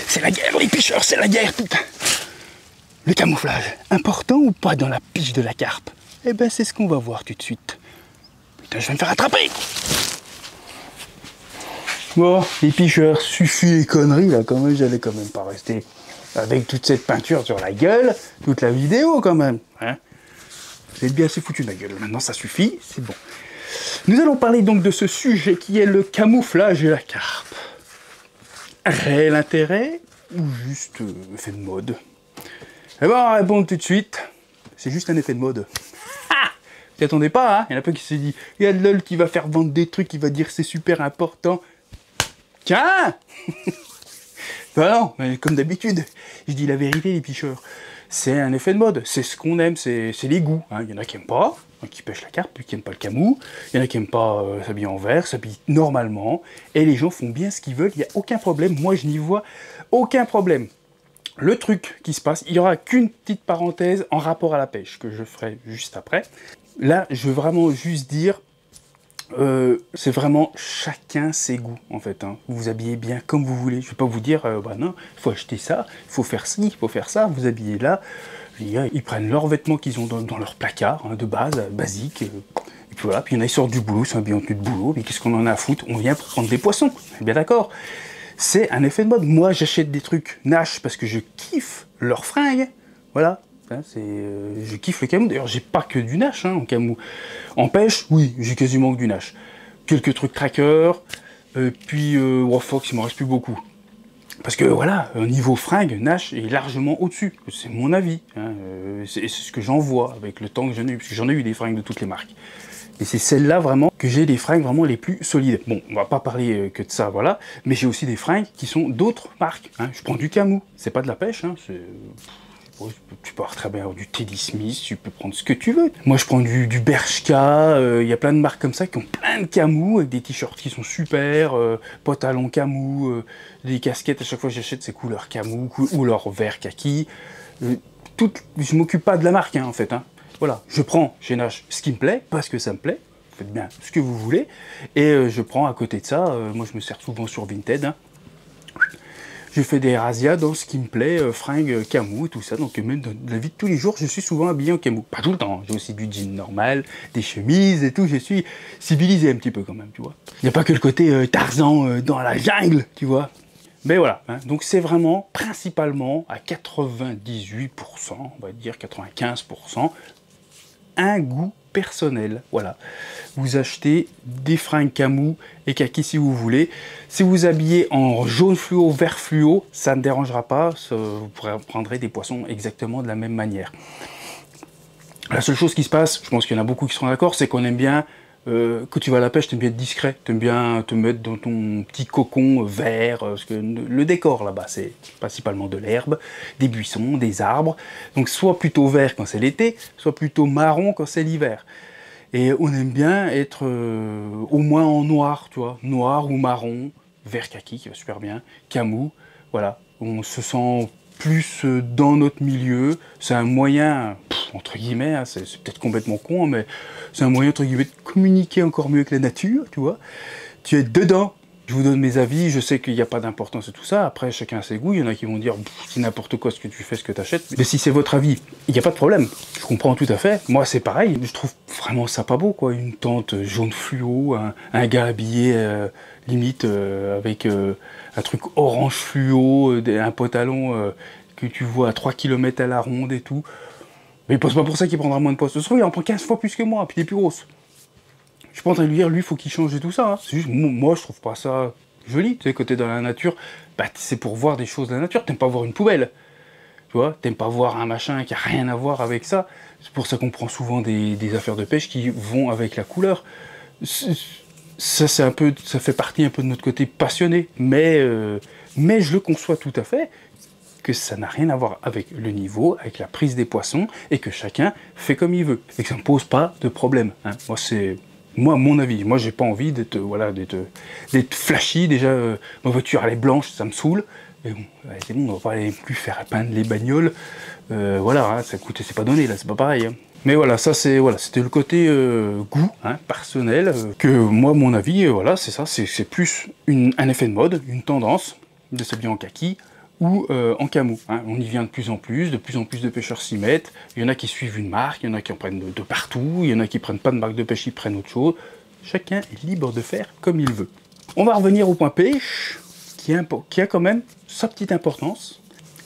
C'est la guerre, les pêcheurs, c'est la guerre, putain. Le camouflage, important ou pas dans la pêche de la carpe? Eh ben, c'est ce qu'on va voir tout de suite. Putain, je vais me faire attraper. Bon, les pêcheurs, suffit les conneries, là, quand même, j'allais quand même pas rester avec toute cette peinture sur la gueule, toute la vidéo, quand même, hein. Vous êtes bien assez foutu de la gueule, maintenant ça suffit, c'est bon. Nous allons parler donc de ce sujet qui est le camouflage de la carpe. Réel intérêt ou juste effet de mode? Eh ben, on va répondre tout de suite. C'est juste un effet de mode. Ah, vous attendez pas, hein? Il y en a pas qui se dit, il y a de LOL qui va faire vendre des trucs, qui va dire c'est super important. Tiens. Ben non, mais comme d'habitude, je dis la vérité, les picheurs. C'est un effet de mode, c'est ce qu'on aime, c'est les goûts. Hein. Il y en a qui n'aiment pas, qui pêchent la carpe, puis qui n'aiment pas le camou. Il y en a qui n'aiment pas s'habiller en vert, s'habiller normalement. Et les gens font bien ce qu'ils veulent, il n'y a aucun problème. Moi, je n'y vois aucun problème. Le truc qui se passe, il n'y aura qu'une petite parenthèse en rapport à la pêche, que je ferai juste après. Là, je veux vraiment juste dire, c'est vraiment chacun ses goûts, en fait. Hein. Vous vous habillez bien comme vous voulez. Je ne vais pas vous dire, bah non, il faut acheter ça, il faut faire ci, il faut faire ça, vous habillez là. Ils prennent leurs vêtements qu'ils ont dans leur placard, hein, de base, basique. Et puis voilà, puis il y en a qui sortent du boulot, c'est un bien en tenue de boulot, mais qu'est-ce qu'on en a à foutre? On vient pour prendre des poissons, bien d'accord. C'est un effet de mode. Moi, j'achète des trucs Nash parce que je kiffe leurs fringues. Voilà. Hein, je kiffe le camou. D'ailleurs, j'ai pas que du Nash hein, en camou. En pêche, oui, j'ai quasiment que du Nash. Quelques trucs Tracker. Puis, Fox, il m'en reste plus beaucoup. Parce que voilà, niveau fringues, Nash est largement au-dessus. C'est mon avis. Hein, c'est ce que j'en vois avec le temps que j'en ai eu. Parce que j'en ai eu des fringues de toutes les marques. Et c'est celle-là vraiment que j'ai les fringues vraiment les plus solides. Bon, on va pas parler que de ça, voilà. Mais j'ai aussi des fringues qui sont d'autres marques. Hein. Je prends du camou. C'est pas de la pêche. Hein. Tu peux avoir très bien du Teddy Smith. Tu peux prendre ce que tu veux. Moi, je prends du Bershka. Il y a plein de marques comme ça qui ont plein de camou avec des t-shirts qui sont super. Pantalons camou. Des casquettes. À chaque fois, j'achète ces couleurs camou ou leur vert kaki. Je m'occupe pas de la marque, hein, en fait. Hein. Voilà, je prends chez Nash ce qui me plaît, parce que ça me plaît, faites bien ce que vous voulez, et je prends à côté de ça, moi je me sers souvent sur Vinted, hein. Je fais des razzias dans ce qui me plaît, fringues, camou et tout ça, donc même dans la vie de tous les jours, je suis souvent habillé en camou. Pas tout le temps, j'ai aussi du jean normal, des chemises et tout, je suis civilisé un petit peu quand même, tu vois. Il n'y a pas que le côté Tarzan dans la jungle, tu vois. Mais voilà, hein, donc c'est vraiment, principalement, à 98%, on va dire 95%, un goût personnel, voilà. Vous achetez des fringues camou et kaki si vous voulez. Si vous habillez en jaune fluo, vert fluo, ça ne dérangera pas, vous prendrez des poissons exactement de la même manière. La seule chose qui se passe, je pense qu'il y en a beaucoup qui seront d'accord, c'est qu'on aime bien, quand tu vas à la pêche, tu aimes bien être discret, tu aimes bien te mettre dans ton petit cocon vert, parce que le décor là-bas, c'est principalement de l'herbe, des buissons, des arbres, donc soit plutôt vert quand c'est l'été, soit plutôt marron quand c'est l'hiver. Et on aime bien être au moins en noir, tu vois, noir ou marron, vert kaki qui va super bien, camou, voilà, on se sent plus dans notre milieu, c'est un moyen, entre guillemets, hein, c'est peut-être complètement con, mais c'est un moyen, entre guillemets, de communiquer encore mieux avec la nature, tu vois. Tu es dedans, je vous donne mes avis, je sais qu'il n'y a pas d'importance et tout ça, après chacun a ses goûts, il y en a qui vont dire c'est n'importe quoi ce que tu fais, ce que tu achètes, mais si c'est votre avis, il n'y a pas de problème, je comprends tout à fait, moi c'est pareil, je trouve vraiment ça pas beau, quoi, une tente jaune fluo, un gars habillé limite avec un truc orange fluo, un pantalon que tu vois à 3 km à la ronde et tout. Mais c'est pas pour ça qu'il prendra moins de poissons. Il en prend 15 fois plus que moi, puis il est plus grosse. Je suis pas en train de lui dire, lui, il faut qu'il change et tout ça. Hein. C'est juste, moi, je trouve pas ça joli. Tu sais, quand t'es dans la nature, bah, c'est pour voir des choses de la nature. T'aimes pas voir une poubelle. Tu vois, t'aimes pas voir un machin qui a rien à voir avec ça. C'est pour ça qu'on prend souvent des affaires de pêche qui vont avec la couleur. Ça, c'est un peu, ça fait partie un peu de notre côté passionné. Mais je le conçois tout à fait. Que ça n'a rien à voir avec le niveau, avec la prise des poissons, et que chacun fait comme il veut, et que ça ne pose pas de problème. Hein. Moi, c'est mon avis. Moi, j'ai pas envie d'être d'être flashy. Déjà, ma voiture, elle est blanche, ça me saoule. Et bon, c'est bon, on va pas aller plus faire peindre les bagnoles. Voilà, hein, ça coûte, c'est pas donné, là, c'est pas pareil. Hein. Mais voilà, ça, c'est voilà, c'était le côté goût, hein, personnel, que moi, mon avis, voilà, c'est ça, c'est plus un effet de mode, une tendance de s'habiller en kaki, ou en camo. Hein. On y vient de plus en plus de pêcheurs s'y mettent. Il y en a qui suivent une marque, il y en a qui en prennent de partout, il y en a qui prennent pas de marque de pêche, ils prennent autre chose. Chacun est libre de faire comme il veut. On va revenir au point pêche, qui a quand même sa petite importance.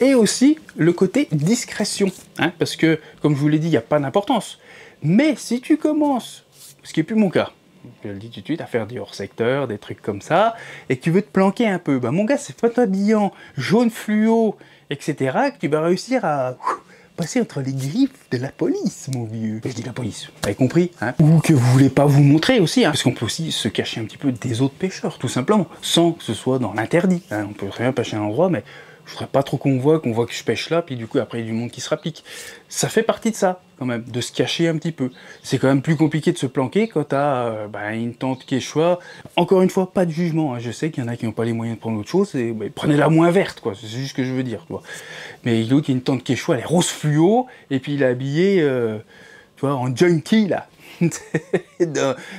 Et aussi le côté discrétion, hein, parce que, comme je vous l'ai dit, il n'y a pas d'importance. Mais si tu commences, ce qui n'est plus mon cas, je le dis tout de suite, à faire du hors-secteur, des trucs comme ça, et que tu veux te planquer un peu, bah mon gars, c'est pas t'habillant jaune fluo, etc., que tu vas réussir à passer entre les griffes de la police, mon vieux. Je dis la police, vous avez compris, hein. Ou que vous voulez pas vous montrer aussi, hein, parce qu'on peut aussi se cacher un petit peu des autres pêcheurs, tout simplement, sans que ce soit dans l'interdit. Hein. On peut très bien pêcher à un endroit, mais je voudrais pas trop qu'on voit que je pêche là, puis du coup après il y a du monde qui se rapplique. Ça fait partie de ça, quand même, de se cacher un petit peu. C'est quand même plus compliqué de se planquer quand t'as une tente quechua. Encore une fois, pas de jugement, hein. Je sais qu'il y en a qui n'ont pas les moyens de prendre autre chose, et prenez la moins verte, quoi, c'est juste ce que je veux dire, tu vois. Mais l'autre qui a une tente quechua, elle est rose fluo, et puis il est habillé, tu vois, en junkie, là.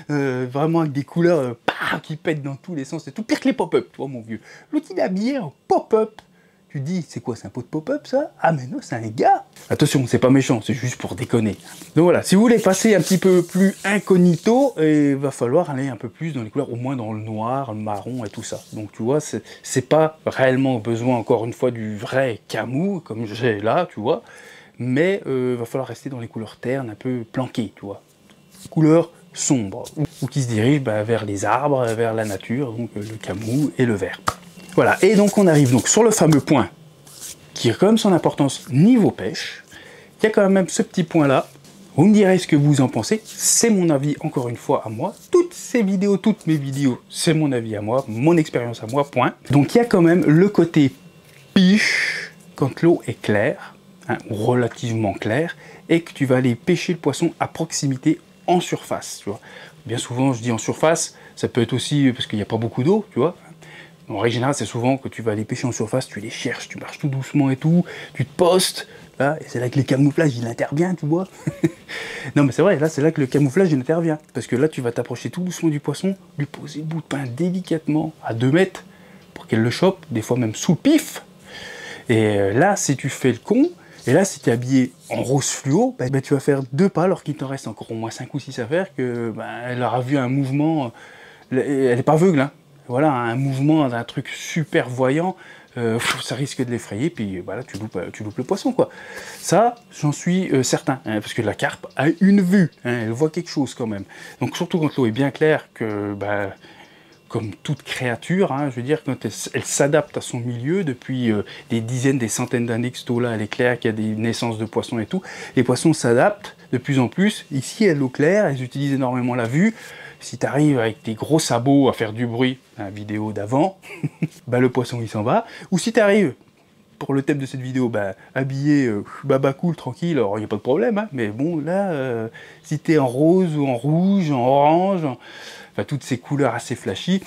Vraiment avec des couleurs qui pètent dans tous les sens, c'est tout pire que les pop-up, tu vois, mon vieux. L'autre il est habillé en pop-up. Tu dis, c'est quoi, c'est un pot de pop-up ça? Ah mais non, c'est un gars. Attention, c'est pas méchant, c'est juste pour déconner. Donc voilà, si vous voulez passer un petit peu plus incognito, il va falloir aller un peu plus dans les couleurs, au moins dans le noir, le marron et tout ça. Donc tu vois, c'est pas réellement besoin, encore une fois, du vrai camou, comme j'ai là, tu vois. Mais va falloir rester dans les couleurs ternes, un peu planquées, tu vois. Couleurs sombres, ou qui se dirigent vers les arbres, vers la nature, donc le camou et le vert. Voilà, et donc on arrive donc sur le fameux point qui a quand même son importance niveau pêche. Il y a quand même ce petit point là. Vous me direz ce que vous en pensez. C'est mon avis, encore une fois, à moi. Toutes mes vidéos, c'est mon avis à moi, mon expérience à moi, point. Donc il y a quand même le côté piche quand l'eau est claire, hein, relativement claire, et que tu vas aller pêcher le poisson à proximité en surface. Tu vois. Bien souvent, je dis en surface, ça peut être aussi parce qu'il n'y a pas beaucoup d'eau, tu vois. En règle générale, c'est souvent que tu vas aller pêcher en surface, tu les cherches, tu marches tout doucement et tout, tu te postes, là, et c'est là que le camouflage, il intervient, tu vois. Non, mais c'est vrai, là, c'est là que le camouflage, il intervient. Parce que là, tu vas t'approcher tout doucement du poisson, lui poser le bout de pain délicatement à 2 mètres, pour qu'elle le chope, des fois même sous le pif. Et là, si tu fais le con, et là, si tu es habillé en rose fluo, tu vas faire 2 pas, alors qu'il t'en reste encore au moins 5 ou 6 à faire, que elle aura vu un mouvement, elle n'est pas aveugle, hein. Voilà, un mouvement d'un truc super voyant, ça risque de l'effrayer, puis voilà, tu loupes le poisson, quoi. Ça, j'en suis certain, hein, parce que la carpe a une vue, hein, elle voit quelque chose quand même. Donc surtout quand l'eau est bien claire, que comme toute créature, hein, je veux dire, quand elle s'adapte à son milieu, depuis des dizaines, des centaines d'années que cette eau-là, elle est claire, qu'il y a des naissances de poissons et tout, les poissons s'adaptent de plus en plus. Ici, à l'eau claire, elles utilisent énormément la vue. Si tu arrives avec tes gros sabots à faire du bruit, la vidéo d'avant, le poisson il s'en va. Ou si tu arrives, pour le thème de cette vidéo, habillé baba cool, tranquille, alors il n'y a pas de problème, hein, mais bon, là, si tu es en rose ou en rouge, en orange, enfin toutes ces couleurs assez flashy,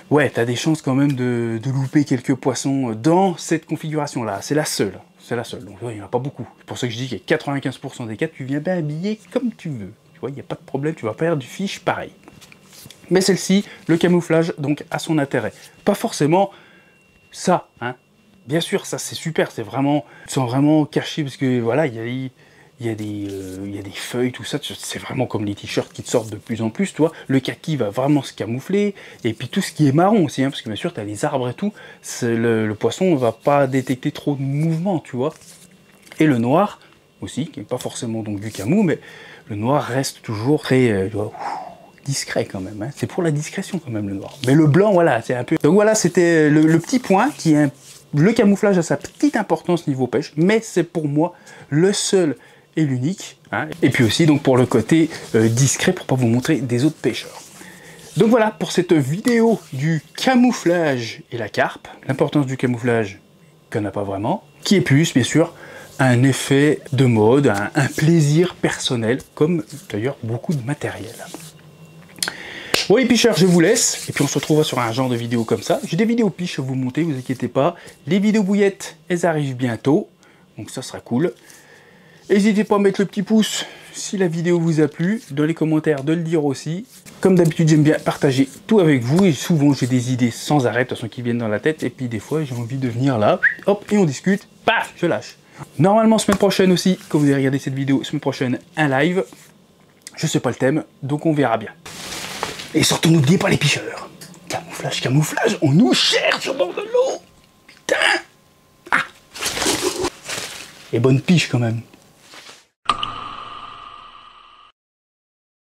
ouais, tu as des chances quand même de louper quelques poissons dans cette configuration-là. C'est la seule. C'est la seule. Donc il n'y en a pas beaucoup. C'est pour ça que je dis qu'il y a 95% des cas, tu viens bien habillé comme tu veux. Tu vois, il n'y a pas de problème, tu vas faire du fiche pareil. Mais celle-ci, le camouflage, donc, a son intérêt. Pas forcément ça, hein. Bien sûr, ça c'est super, c'est vraiment, sans vraiment cacher, parce que voilà, il y a des feuilles, tout ça, c'est vraiment comme les t-shirts qui te sortent de plus en plus, tu vois. Le kaki va vraiment se camoufler, et puis tout ce qui est marron aussi, hein, parce que bien sûr, tu as les arbres et tout, le poisson ne va pas détecter trop de mouvement, tu vois. Et le noir, aussi, qui n'est pas forcément donc du camou, mais le noir reste toujours très discret quand même. Hein. C'est pour la discrétion quand même le noir. Mais le blanc, voilà, c'est un peu... Donc voilà, c'était le petit point qui est... Le camouflage a sa petite importance niveau pêche, mais c'est pour moi le seul et l'unique. Hein. Et puis aussi donc pour le côté discret, pour pas vous montrer des autres pêcheurs. Donc voilà pour cette vidéo du camouflage et la carpe. L'importance du camouflage, qu'il n'y en a pas vraiment. Qui est plus, bien sûr, un effet de mode, un plaisir personnel, comme d'ailleurs beaucoup de matériel. Bon les pêcheurs, je vous laisse, et puis on se retrouvera sur un genre de vidéo comme ça. J'ai des vidéos piches à vous monter, vous inquiétez pas. Les vidéos bouillettes, elles arrivent bientôt, donc ça sera cool. N'hésitez pas à mettre le petit pouce si la vidéo vous a plu, dans les commentaires de le dire aussi. Comme d'habitude, j'aime bien partager tout avec vous et souvent j'ai des idées sans arrêt, de toute façon qui viennent dans la tête et puis des fois j'ai envie de venir là, hop, et on discute, paf, je lâche. Normalement, semaine prochaine aussi, quand vous allez regarder cette vidéo, semaine prochaine, un live. Je sais pas le thème, donc on verra bien. Et surtout, n'oubliez pas les picheurs. Camouflage, camouflage, on nous cherche au bord de l'eau. Putain. Ah. Et bonne piche quand même.